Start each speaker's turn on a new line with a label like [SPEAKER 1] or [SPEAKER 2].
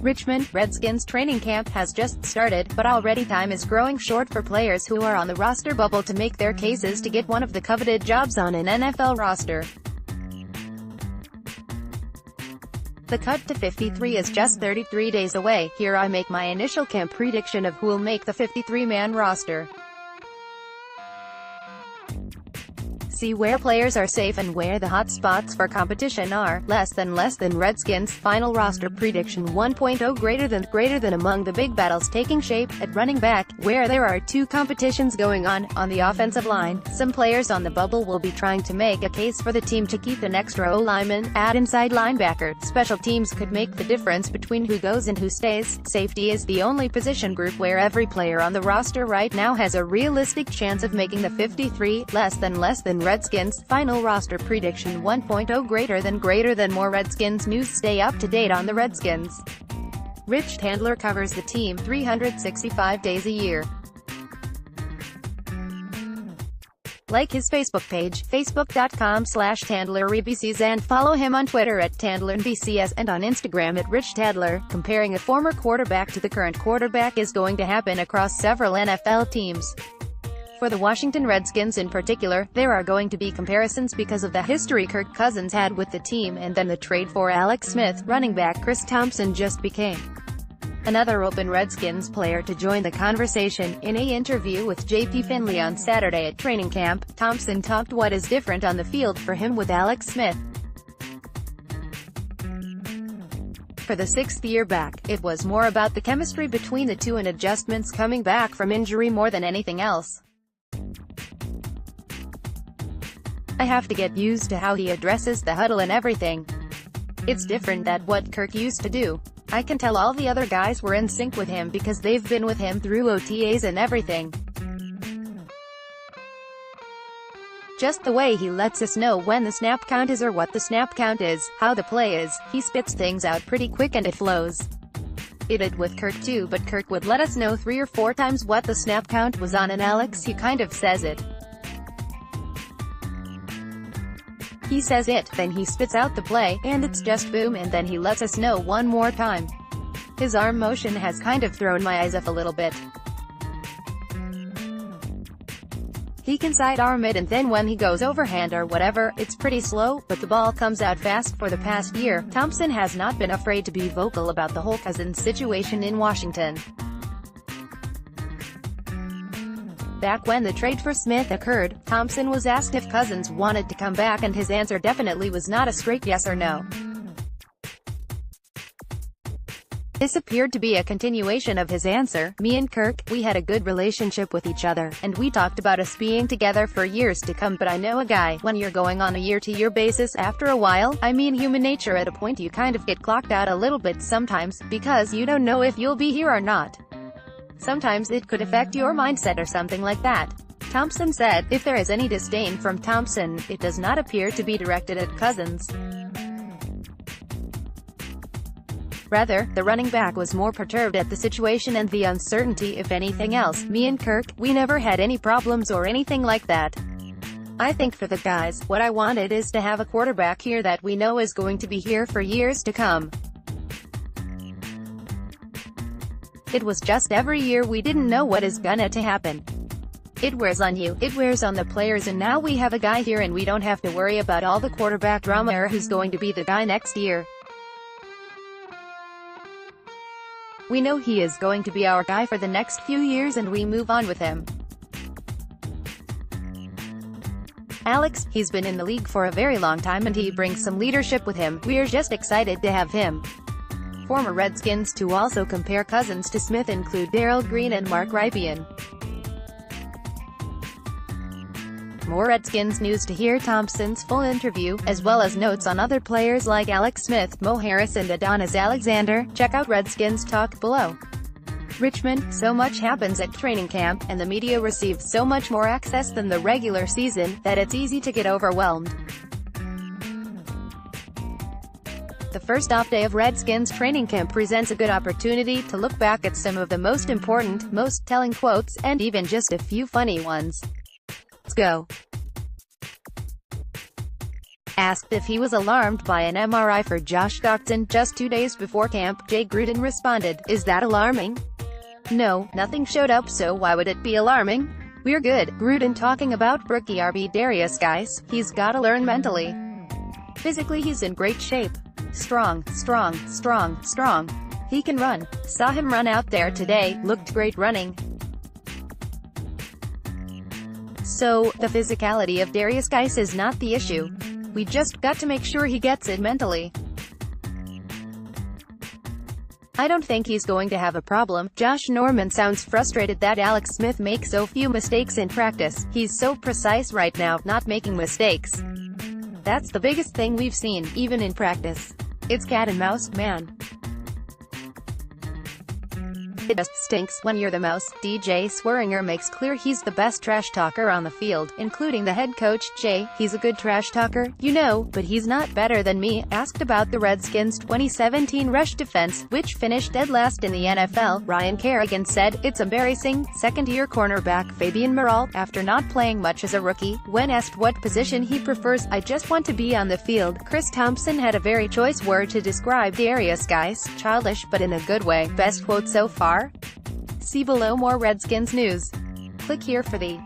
[SPEAKER 1] Richmond, Redskins training camp has just started, but already time is growing short for players who are on the roster bubble to make their cases to get one of the coveted jobs on an NFL roster. The cut to 53 is just 33 days away. Here I make my initial camp prediction of who'll make the 53-man roster. See where players are safe and where the hot spots for competition are. Less than Redskins final roster prediction 1.0 greater than among the big battles taking shape at running back, where there are two competitions going on the offensive line. Some players on the bubble will be trying to make a case for the team to keep an extra O-lineman at inside linebacker. Special teams could make the difference between who goes and who stays. Safety is the only position group where every player on the roster right now has a realistic chance of making the 53. Less than Redskins final roster prediction 1.0 greater than more Redskins news. Stay up to date on the Redskins. Rich Tandler covers the team 365 days a year. Like his Facebook page, facebook.com/TandlerRBCs, and follow him on Twitter at TandlerNBCS and on Instagram at Rich Tandler. Comparing a former quarterback to the current quarterback is going to happen across several NFL teams. For the Washington Redskins in particular, there are going to be comparisons because of the history Kirk Cousins had with the team, and then the trade for Alex Smith. Running back Chris Thompson just became another open Redskins player to join the conversation. In an interview with JP Finley on Saturday at training camp, Thompson talked what is different on the field for him with Alex Smith. For the sixth year back, it was more about the chemistry between the two and adjustments coming back from injury more than anything else. I have to get used to how he addresses the huddle and everything. It's different than what Kirk used to do. I can tell all the other guys were in sync with him because they've been with him through OTAs and everything. Just the way he lets us know when the snap count is or what the snap count is, how the play is. He spits things out pretty quick and it flows. It did with Kirk too, but Kirk would let us know 3 or 4 times what the snap count was on, and Alex, he kind of says it. He says it, then he spits out the play, and it's just boom, and then he lets us know one more time. His arm motion has kind of thrown my eyes up a little bit. He can sidearm it, and then when he goes overhand or whatever, it's pretty slow, but the ball comes out fast. For the past year, Thompson has not been afraid to be vocal about the whole Cousins situation in Washington. Back when the trade for Smith occurred, Thompson was asked if Cousins wanted to come back, and his answer definitely was not a straight yes or no. This appeared to be a continuation of his answer. Me and Kirk, we had a good relationship with each other, and we talked about us being together for years to come, but I know a guy, when you're going on a year-to-year basis, after a while, I mean human nature, at a point you kind of get clocked out a little bit sometimes, because you don't know if you'll be here or not. Sometimes it could affect your mindset or something like that. Thompson said. If there is any disdain from Thompson, it does not appear to be directed at Cousins. Rather, the running back was more perturbed at the situation and the uncertainty. If anything else, me and Kirk, we never had any problems or anything like that. I think for the guys, what I wanted is to have a quarterback here that we know is going to be here for years to come. It was just every year we didn't know what is gonna to happen. It wears on you, it wears on the players, and now we have a guy here and we don't have to worry about all the quarterback drama or who's going to be the guy next year. We know he is going to be our guy for the next few years and we move on with him. Alex, he's been in the league for a very long time and he brings some leadership with him. We're just excited to have him. Former Redskins to also compare Cousins to Smith include Darrell Green and Mark Rypien. More Redskins news to hear Thompson's full interview, as well as notes on other players like Alex Smith, Mo Harris and Adonis Alexander. Check out Redskins Talk below. Richmond, so much happens at training camp, and the media receives so much more access than the regular season, that it's easy to get overwhelmed. The first off day of Redskins training camp presents a good opportunity to look back at some of the most important, most telling quotes, and even just a few funny ones. Let's go. Asked if he was alarmed by an MRI for Josh Doctson just 2 days before camp, Jay Gruden responded, "Is that alarming? No, nothing showed up, so why would it be alarming? We're good." Gruden talking about rookie RB Darius Guice, "He's gotta learn mentally. Physically he's in great shape. Strong. He can run. Saw him run out there today, looked great running. So, the physicality of Darius Guice is not the issue. We just got to make sure he gets it mentally. I don't think he's going to have a problem." Josh Norman sounds frustrated that Alex Smith makes so few mistakes in practice. "He's so precise right now, not making mistakes. That's the biggest thing we've seen, even in practice. It's cat and mouse, man. It just stinks when you're the mouse." DJ Swearinger makes clear he's the best trash talker on the field, including the head coach, Jay. "He's a good trash talker, you know, but he's not better than me." Asked about the Redskins' 2017 rush defense, which finished dead last in the NFL, Ryan Kerrigan said, "It's embarrassing." Second-year cornerback Fabian Moreau, after not playing much as a rookie, when asked what position he prefers, "I just want to be on the field." Chris Thompson had a very choice word to describe Darius Guice: "Childish, but in a good way." Best quote so far? See below. More Redskins news. Click here for the